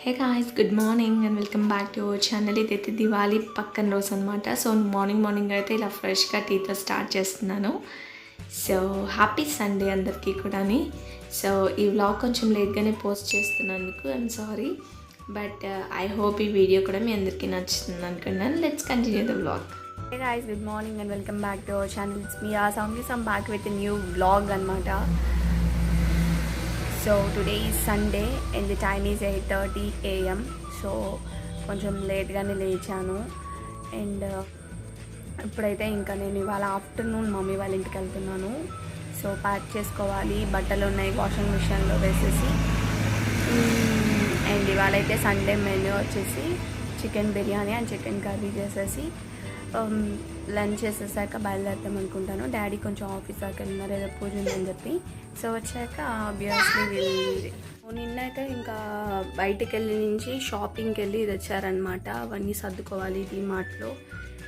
Hey guys, good morning and welcome back to our channel. ఇదైతే దివాళీ పక్కన రోజు అనమాట. సో మార్నింగ్ అయితే ఇలా ఫ్రెష్గా టీతో స్టార్ట్ చేస్తున్నాను. సో హ్యాపీ సండే అందరికీ కూడాని. సో ఈ వ్లాగ్ కొంచెం లేట్గానే పోస్ట్ చేస్తున్నందుకు I'm sorry, but I hope ఈ వీడియో కూడా మీ అందరికీ నచ్చుతుంది అనుకున్నాను. Let's continue the vlog. Hey guys, good morning and welcome back to our channel. It's me Sam back with new vlog అనమాట. So today is Sunday and the time is 8:30 AM. So కొంచెం లేట్గానే లేచాను. And ఇప్పుడైతే ఇంకా నేను ఇవాళ afternoon mummy వాళ్ళ ఇంటికి వెళ్తున్నాను. సో ప్యాక్ చేసుకోవాలి, బట్టలు ఉన్నాయి వాషింగ్ మిషన్లో వేసేసి. అండ్ ఇవాళ అయితే సండే మెనూ వచ్చేసి chicken biryani and chicken curry చేసేసి లంచ్ చేసేసాక బయలుదేరుతాం అనుకుంటాను. డాడీ కొంచెం ఆఫీస్ దాకా వెళ్ళినారు, ఏదో పూజ ఉందని చెప్పి. సో వచ్చాక ఆబ్వియస్లీ నిన్నైతే ఇంకా బయటికి వెళ్ళి నుంచి షాపింగ్కి వెళ్ళి ఇది వచ్చారనమాట. అవన్నీ సర్దుకోవాలి డీమార్ట్లో.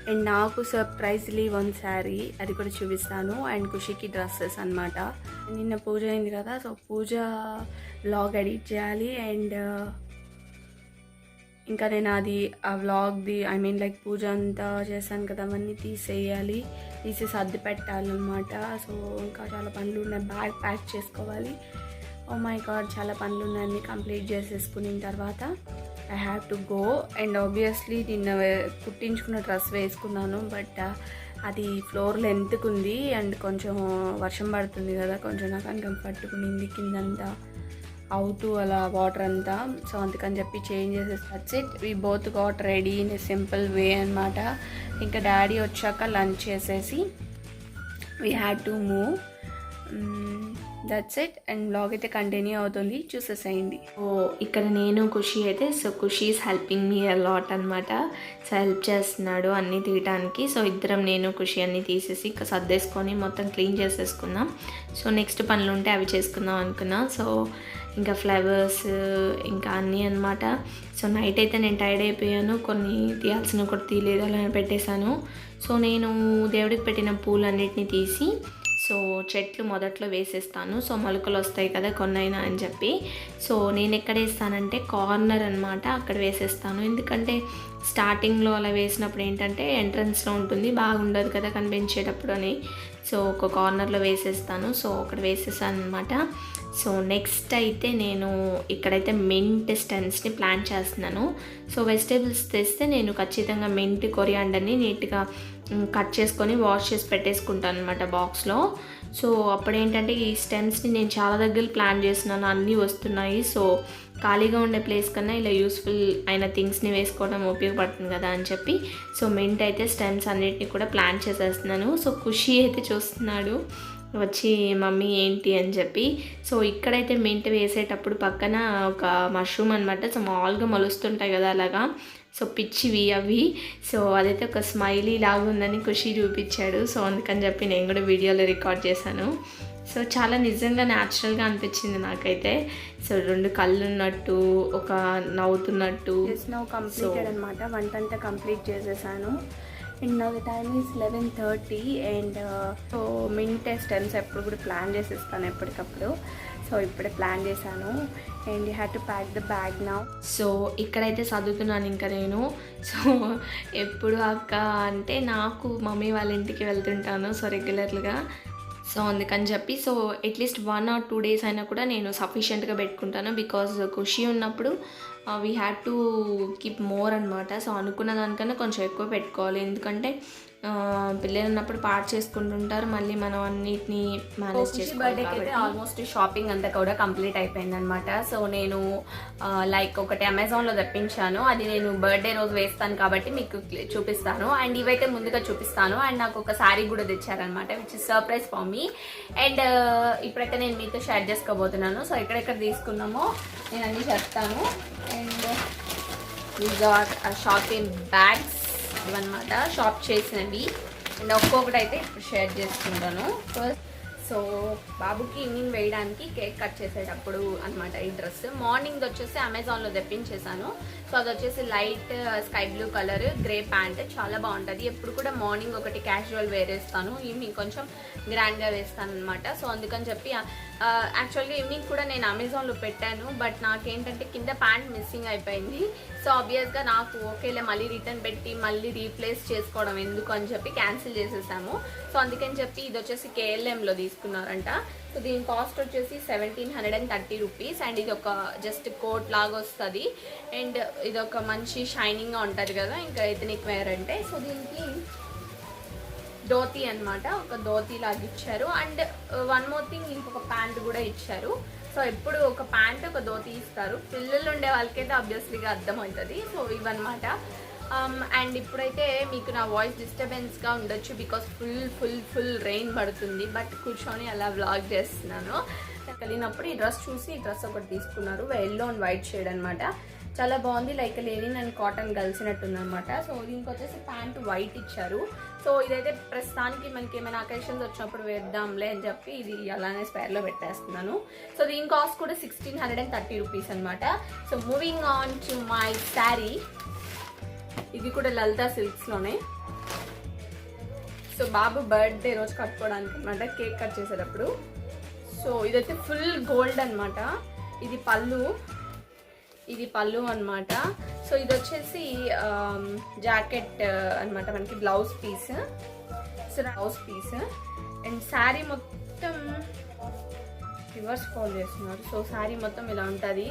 అండ్ నాకు సర్ప్రైజ్లీ వన్ శారీ, అది కూడా చూపిస్తాను. అండ్ ఖుషికి డ్రెస్సెస్ అనమాట. నిన్న పూజ అయింది కదా, సో పూజ వ్లాగ్ ఎడిట్ చేయాలి. అండ్ ఇంకా నేను అది ఆ వ్లాగ్ది లైక్ పూజ అంతా చేశాను కదా, అవన్నీ తీసి సర్ది పెట్టాలన్నమాట. సో ఇంకా చాలా పనులు ఉన్నాయి, బ్యాగ్ ప్యాక్ చేసుకోవాలి. ఓ మై గాడ్, చాలా పనులు ఉన్నాయి. కంప్లీట్ చేసేసుకున్న తర్వాత I have to go. And obviously నిన్న కుట్టించుకున్న డ్రెస్ వేసుకున్నాను, బట్ అది ఫ్లోర్ లెంత్కు ఉంది. అండ్ కొంచెం వర్షం పడుతుంది కదా, కొంచెం నాకు అన్కంఫర్ట్గా ఉంది కిందంతా అవుతూ అలా వాటర్ అంతా. సో అందుకని చెప్పి చేంజ్ చేసేసి that's it. We both got ready in a simple way అనమాట. ఇంకా డాడీ వచ్చాక లంచ్ చేసేసి we had to move. That's it. And blog అయితే కంటిన్యూ అవుతుంది, చూసేసేయండి. ఓ ఇక్కడ నేను ఖుషి అయితే, so Khushi is helping me a lot అనమాట. సో హెల్ప్ చేస్తున్నాడు అన్నీ తీయటానికి. సో ఇద్దరం నేను ఖుషి అన్నీ తీసేసి ఇంకా సర్దేసుకొని మొత్తం క్లీన్ చేసేసుకుందాం. సో నెక్స్ట్ పనులు ఉంటే అవి చేసుకుందాం అనుకున్నా. సో ఇంకా ఫ్లవర్స్ ఇంకా అన్నీ అనమాట. సో నైట్ అయితే నేను టైర్డ్ అయిపోయాను, కొన్ని తీయాల్సినవి కూడా తీయలేదు, అలా పెట్టేశాను. సో నేను దేవుడికి పెట్టిన పూలన్నిటిని తీసి సో చెట్లు మొదట్లో వేసేస్తాను. సో మొలకలు వస్తాయి కదా కొన్నైనా అని చెప్పి. సో నేను ఎక్కడ వేస్తానంటే కార్నర్ అనమాట, అక్కడ వేసేస్తాను. ఎందుకంటే స్టార్టింగ్లో అలా వేసినప్పుడు ఏంటంటే ఎంట్రన్స్లో ఉంటుంది, బాగుండదు కదా కనిపించేటప్పుడు అని. సో ఒక కార్నర్లో వేసేస్తాను. సో అక్కడ వేసేసాను అనమాట. సో నెక్స్ట్ అయితే నేను ఇక్కడైతే మింట్ స్టెమ్స్ని ప్లాన్ చేస్తున్నాను. సో వెజిటేబుల్స్ తెస్తే నేను ఖచ్చితంగా మింట్ కొరియాండర్ని నీట్గా కట్ చేసుకొని వాష్ చేసి పెట్టేసుకుంటాను అనమాట బాక్స్లో. సో అప్పుడేంటంటే ఈ స్టెమ్స్ని నేను చాలా దగ్గర ప్లాన్ చేస్తున్నాను, అన్నీ వస్తున్నాయి. సో ఖాళీగా ఉండే ప్లేస్ కన్నా ఇలా యూస్ఫుల్ అయిన థింగ్స్ని వేసుకోవడం ఉపయోగపడుతుంది కదా అని చెప్పి సో మింట్ అయితే స్టెమ్స్ అన్నిటిని కూడా ప్లాన్ చేసేస్తున్నాను. సో ఖుషి అయితే చూస్తున్నాడు వచ్చి మమ్మీ ఏంటి అని చెప్పి. సో ఇక్కడైతే మింట్ వేసేటప్పుడు పక్కన ఒక మష్రూమ్ అనమాట, సో మామూలుగా మొలుస్తుంటాయి కదా అలాగా, సో పిచ్చివి అవి. సో అదైతే ఒక స్మైలీ లాగా ఉందని ఖుషి చూపించాడు. సో అందుకని చెప్పి నేను కూడా వీడియోలో రికార్డ్ చేశాను. సో చాలా నిజంగా న్యాచురల్గా అనిపించింది నాకైతే. సో రెండు కళ్ళు ఉన్నట్టు, ఒక నవ్వుతున్నట్టు. కంప్లీటెడ్ అనమాట, వంట అంతా కంప్లీట్ చేసేసాను. అండ్ నా time is 11:30. And so mint stems ఎప్పుడు కూడా ప్లాన్ చేసేస్తాను ఎప్పటికప్పుడు. సో ఇప్పుడే ప్లాన్ చేశాను. And you have to pack the bag now. So ఇక్కడైతే చదువుతున్నాను ఇంకా నేను. సో ఎప్పుడు అక్క అంటే నాకు మమ్మీ వాళ్ళ ఇంటికి వెళ్తుంటాను సో రెగ్యులర్గా. సో అందుకని చెప్పి సో అట్లీస్ట్ 1 or 2 days అయినా కూడా నేను సఫిషియెంట్గా పెట్టుకుంటాను. బికాజ్ ఖుషి ఉన్నప్పుడు we had to keep more అనమాట. సో అనుకున్న దానికన్నా కొంచెం ఎక్కువ పెట్టుకోవాలి, ఎందుకంటే పిల్లలు ఉన్నప్పుడు పార్ట్ చేసుకుంటుంటారు, మళ్ళీ మనం అన్నిటిని మేనేజ్ చేసుకోవాలి. బర్త్డేకి అయితే ఆల్మోస్ట్ షాపింగ్ అంతా కూడా కంప్లీట్ అయిపోయిందనమాట. సో నేను లైక్ ఒకటి అమెజాన్లో తెప్పించాను, అది నేను బర్త్డే రోజు వేస్తాను కాబట్టి మీకు చూపిస్తాను. అండ్ ఇవైతే ముందుగా చూపిస్తాను. అండ్ నాకు ఒక శారీ కూడా తెచ్చారనమాట, which is surprise for me. And ఇప్పుడైతే నేను మీతో షేర్ చేసుకోబోతున్నాను. సో ఎక్కడెక్కడ తీసుకున్నామో నేను అన్నీ చెప్తాను. And these are shopping bags ఇవన్నమాట, షాప్ చేసినవి. అండ్ ఒక్కొక్కటి అయితే ఇప్పుడు షేర్ చేసుకుంటాను. సో బాబుకి ఈవినింగ్ వేయడానికి కేక్ కట్ చేసేటప్పుడు అనమాట ఈ డ్రెస్. మార్నింగ్ వచ్చేసి అమెజాన్లో తెప్పించేసాను. సో అది వచ్చేసి light sky blue colour, grey pant, చాలా బాగుంటుంది. ఎప్పుడు కూడా మార్నింగ్ ఒకటి క్యాజువల్ వేర్ వేస్తాను, ఈవినింగ్ కొంచెం గ్రాండ్గా వేస్తాను అనమాట. సో అందుకని చెప్పి యాక్చువల్గా ఈవినింగ్ కూడా నేను అమెజాన్లో పెట్టాను, బట్ నాకేంటంటే కింద ప్యాంట్ మిస్సింగ్ అయిపోయింది. సో ఆబ్వియస్గా నాకు ఓకేలే మళ్ళీ రిటర్న్ పెట్టి మళ్ళీ రీప్లేస్ చేసుకోవడం ఎందుకు అని చెప్పి క్యాన్సిల్ చేసేసాము. సో అందుకని చెప్పి ఇది వచ్చేసి KLMలో తీసుకున్నారంట. సో దీని కాస్ట్ వచ్చేసి 1730 రూపీస్. అండ్ ఇది ఒక జస్ట్ కోట్ లాగా వస్తుంది, అండ్ ఇది ఒక మంచి షైనింగ్గా ఉంటుంది కదా ఇంకా ఎథనిక్ వేర్ అంటే. సో దీనికి ధోతి అనమాట, ఒక ధోతి లాగా ఇచ్చారు. అండ్ వన్ మోర్ థింగ్, ఇంకొక ప్యాంట్ కూడా ఇచ్చారు. సో ఎప్పుడు ఒక ప్యాంట్ ఒక ధోతి ఇస్తారు, పిల్లలు ఉండే వాళ్ళకైతే ఆబ్వియస్లీగా అర్థమవుతుంది. సో ఇవన్నమాట. అండ్ ఇప్పుడైతే మీకు నా వాయిస్ డిస్టర్బెన్స్గా ఉండొచ్చు, బికాస్ ఫుల్ రెయిన్ పడుతుంది, బట్ కూర్చొని అలా వ్లాగ్ చేస్తున్నాను. కలిగినప్పుడు ఈ డ్రెస్ చూసి ఈ డ్రెస్ ఒకటి తీసుకున్నారు, ఎల్లో అండ్ వైట్ షేడ్ అనమాట. చాలా బాగుంది, లైక్ లెనిన్ అండ్ కాటన్ కలిసినట్టుంది అనమాట. సో దీనికి వచ్చేసి ప్యాంట్ వైట్ ఇచ్చారు. సో ఇదైతే ప్రస్తుతానికి మనకి ఏమైనా అకేషన్స్ వచ్చినప్పుడు వేద్దాంలే అని చెప్పి ఇది అలానే స్పేర్లో పెట్టేస్తున్నాను. సో దీని కాస్ట్ కూడా 1630 రూపీస్ అనమాట. So moving on to my sari, ఇది కూడా లలితా సిల్క్స్లోనే. సో బాబు బర్త్డే రోజు కట్టుకోవడానికి అనమాట, కేక్ కట్ చేసేటప్పుడు. సో ఇదైతే ఫుల్ గోల్డ్ అనమాట. ఇది పళ్ళు అనమాట. సో ఇది వచ్చేసి జాకెట్ అనమాట, మనకి blouse piece. So blouse piece and sari మొత్తం రివర్స్ ఫోల్డ్ చేస్తున్నారు. సో శారీ మొత్తం ఇలా ఉంటుంది,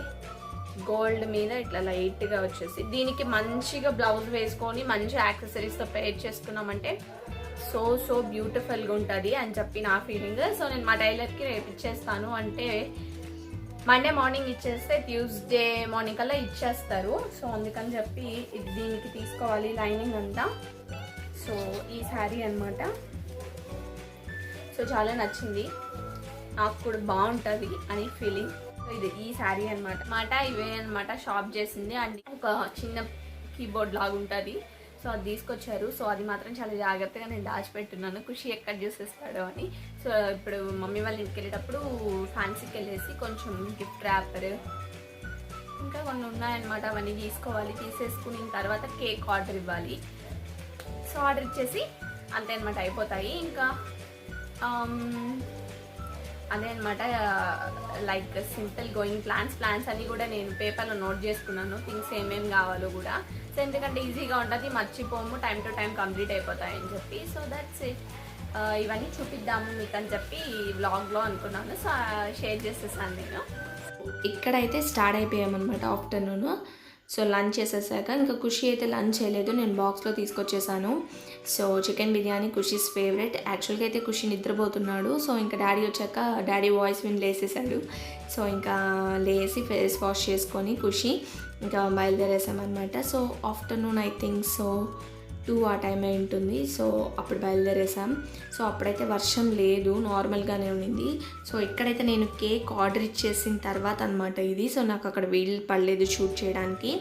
గోల్డ్ మీద ఇట్లా లైట్గా వచ్చేసి. దీనికి మంచిగా బ్లౌజ్ వేసుకొని మంచి యాక్సెసరీస్తో పేర్ చేసుకున్నామంటే సో బ్యూటిఫుల్గా ఉంటుంది అని చెప్పి నా ఫీలింగ్. సో నేను మా టైలర్కి రేపు ఇచ్చేస్తాను, అంటే మండే మార్నింగ్ ఇచ్చేస్తే ట్యూస్డే మార్నింగ్ కల్లా ఇచ్చేస్తారు. సో అందుకని చెప్పి దీనికి తీసుకోవాలి లైనింగ్ అంతా. సో ఈ శారీ అనమాట. సో చాలా నచ్చింది, నాకు కూడా బాగుంటుంది అని ఫీలింగ్. సో ఇది ఈ శారీ అనమాట. ఇవే అనమాట షాప్ చేసింది. అండ్ ఒక చిన్న కీబోర్డ్ లాగా ఉంటుంది, సో అది తీసుకొచ్చారు. సో అది మాత్రం చాలా జాగ్రత్తగా నేను దాచిపెట్టున్నాను, ఖుషి ఎక్కడ చూసేస్తాడో అని. సో ఇప్పుడు మమ్మీ వాళ్ళ ఇంటికి వెళ్ళేటప్పుడు ఫ్యాన్సీకి వెళ్ళేసి కొంచెం గిఫ్ట్ ర్యాపర్ ఇంకా కొన్ని ఉన్నాయన్నమాట, అవన్నీ తీసుకోవాలి. తీసేసుకుని తర్వాత కేక్ ఆర్డర్ ఇవ్వాలి. సో ఆర్డర్ ఇచ్చేసి అంతే అనమాట, అయిపోతాయి ఇంకా. అదే అనమాట, లైక్ సింపుల్ గోయింగ్ ప్లాన్స్ అన్నీ కూడా నేను పేపర్లో నోట్ చేసుకున్నాను, థింగ్స్ ఏమేమి కావాలో కూడా. సో ఎందుకంటే ఈజీగా ఉంటుంది, మర్చిపోము, టైం టు టైం కంప్లీట్ అయిపోతాయని చెప్పి. So that's it. ఇవన్నీ చూపిద్దాము మీకు అని చెప్పి వ్లాగ్లో అనుకున్నాను, సో షేర్ చేసేసాను నేను. ఇక్కడైతే స్టార్ట్ అయిపోయామన్నమాట ఆఫ్టర్నూన్. సో లంచ్ చేసేసాక ఇంకా ఖుషి అయితే లంచ్ చేయలేదు, నేను బాక్స్లో తీసుకొచ్చేసాను. So chicken biryani Khushi's favourite. యాక్చువల్గా అయితే ఖుషి నిద్రపోతున్నాడు. సో ఇంకా డాడీ వచ్చాక డాడీ వాయిస్ విని లేసేసాడు. సో ఇంకా లేసి ఫేస్ వాష్ చేసుకొని ఖుషి ఇంకా బయలుదేరేసామన్నమాట. So afternoon I think so 2 ఆ టైం అయి ఉంటుంది. సో అప్పుడు బయలుదేరేసాం. సో అప్పుడైతే వర్షం లేదు, నార్మల్గానే ఉండింది. సో ఇక్కడైతే నేను కేక్ ఆర్డర్ ఇచ్చేసిన తర్వాత అనమాట ఇది. సో నాకు అక్కడ వీలు పడలేదు షూట్ చేయడానికి.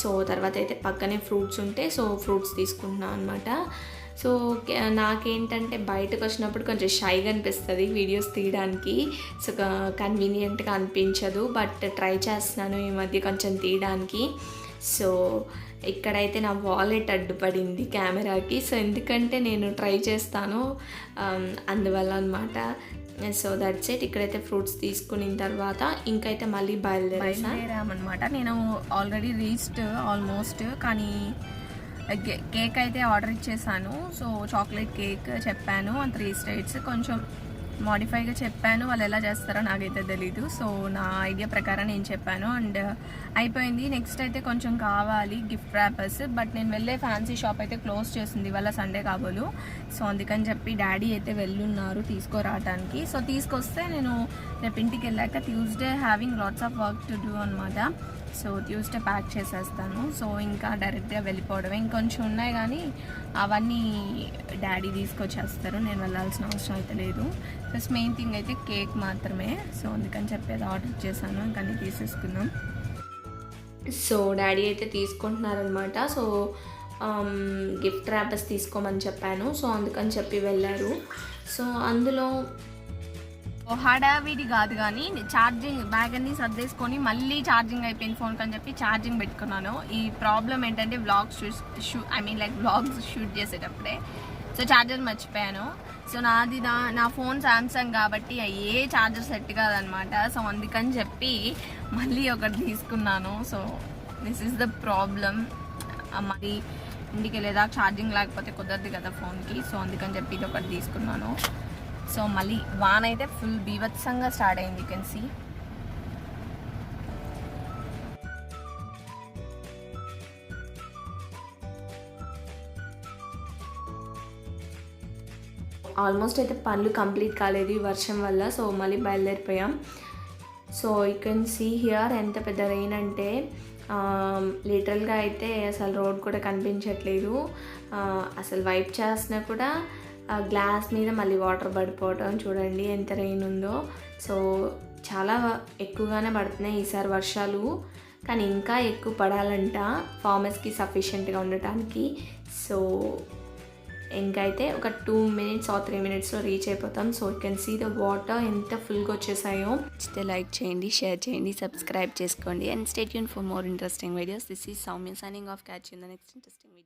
సో తర్వాత అయితే పక్కనే ఫ్రూట్స్ ఉంటే సో ఫ్రూట్స్ తీసుకుంటున్నాను అనమాట. సో నాకేంటంటే బయటకు వచ్చినప్పుడు కొంచెం షైగా అనిపిస్తుంది వీడియోస్ తీయడానికి. సో కన్వీనియంట్గా అనిపించదు, బట్ ట్రై చేస్తున్నాను ఈ మధ్య కొంచెం తీయడానికి. సో ఇక్కడైతే నా వాలెట్ అడ్డుపడింది కెమెరాకి. సో ఎందుకంటే నేను ట్రై చేస్తాను అందువల్ల అనమాట. So that's it. ఇక్కడైతే ఫ్రూట్స్ తీసుకున్న తర్వాత ఇంకైతే మళ్ళీ బయలుదేరామన్నమాట. నేను ఆల్రెడీ రీచ్డ్ ఆల్మోస్ట్, కానీ కేక్ అయితే ఆర్డర్ ఇచ్చేసాను. సో చాక్లెట్ కేక్ చెప్పాను, 3 స్టేట్స్ కొంచెం మోడిఫైగా చెప్పాను, వాళ్ళు ఎలా చేస్తారో నాకైతే తెలీదు. సో నా ఐడియా ప్రకారం నేను చెప్పాను అండ్ అయిపోయింది. నెక్స్ట్ అయితే కొంచెం కావాలి గిఫ్ట్ ర్యాపర్స్, బట్ నేను వెళ్ళే ఫ్యాన్సీ షాప్ అయితే క్లోజ్ చేసింది ఇవాళ సండే కాబోలు. సో అందుకని చెప్పి డాడీ అయితే వెళ్ళున్నారు తీసుకురావడానికి. సో తీసుకొస్తే నేను రేపు ఇంటికి వెళ్ళాక Tuesday having lots of work to do అనమాట. సో ట్యూస్డే ప్యాక్ చేసేస్తాను. సో ఇంకా డైరెక్ట్గా వెళ్ళిపోవడమే. ఇంకొంచెం ఉన్నాయి కానీ అవన్నీ డాడీ తీసుకొచ్చేస్తారు, నేను వెళ్ళాల్సిన అవసరం అయితే లేదు. ప్లస్ మెయిన్ థింగ్ అయితే కేక్ మాత్రమే. సో అందుకని చెప్పి అది ఆర్డర్ చేశాను, ఇంకా అన్నీ తీసేసుకున్నాం. సో డాడీ అయితే తీసుకుంటున్నారనమాట. సో గిఫ్ట్ ర్యాపర్స్ తీసుకోమని చెప్పాను. సో అందుకని చెప్పి వెళ్ళారు. సో అందులో హడావిడి కాదు కానీ ఛార్జింగ్ బ్యాగ్ అన్ని సర్దేసుకొని మళ్ళీ ఛార్జింగ్ అయిపోయింది ఫోన్కి అని చెప్పి ఛార్జింగ్ పెట్టుకున్నాను. ఈ ప్రాబ్లం ఏంటంటే వ్లాగ్స్ వ్లాగ్స్ షూట్ చేసేటప్పుడే సో ఛార్జర్ మర్చిపోయాను. సో నా ఫోన్ సామ్సంగ్ కాబట్టి ఏ ఛార్జర్ సెట్ కాదనమాట. సో అందుకని చెప్పి మళ్ళీ ఒకటి తీసుకున్నాను. So this is the problem. మరి ఇంటికి వెళ్ళేదా ఛార్జింగ్ లేకపోతే కుదరదు కదా ఫోన్కి. సో అందుకని చెప్పి ఇది ఒకటి తీసుకున్నాను. సో మళ్ళీ వాన్ అయితే ఫుల్ బీభత్సంగా స్టార్ట్ అయింది. You can see. ఆల్మోస్ట్ అయితే పనులు కంప్లీట్ కాలేదు ఈ వర్షం వల్ల. సో మళ్ళీ బయలుదేరిపోయాం. So you can see here ఎంత పెద్ద రెయిన్ అంటే లిటరల్గా అయితే అసలు రోడ్ కూడా కనిపించట్లేదు. అసలు వైప్ చేసినా కూడా గ్లాస్ మీద మళ్ళీ వాటర్ పడిపోవటం చూడండి ఎంత రెయిన్ ఉందో. సో చాలా ఎక్కువగానే పడుతున్నాయి ఈసారి వర్షాలు, కానీ ఇంకా ఎక్కువ పడాలంట ఫార్మర్స్కి సఫిషియెంట్గా ఉండటానికి. సో ఇంకైతే ఒక 2 minutes or 3 minutesలో రీచ్ అయిపోతాం. So you can see the water ఎంత ఫుల్గా వచ్చేసాయో. లైక్ చేయండి, షేర్ చేయండి, సబ్స్క్రైబ్ చేసుకోండి and stay tune for more interesting videos. This is Soumya signing off. Catch you in the next interesting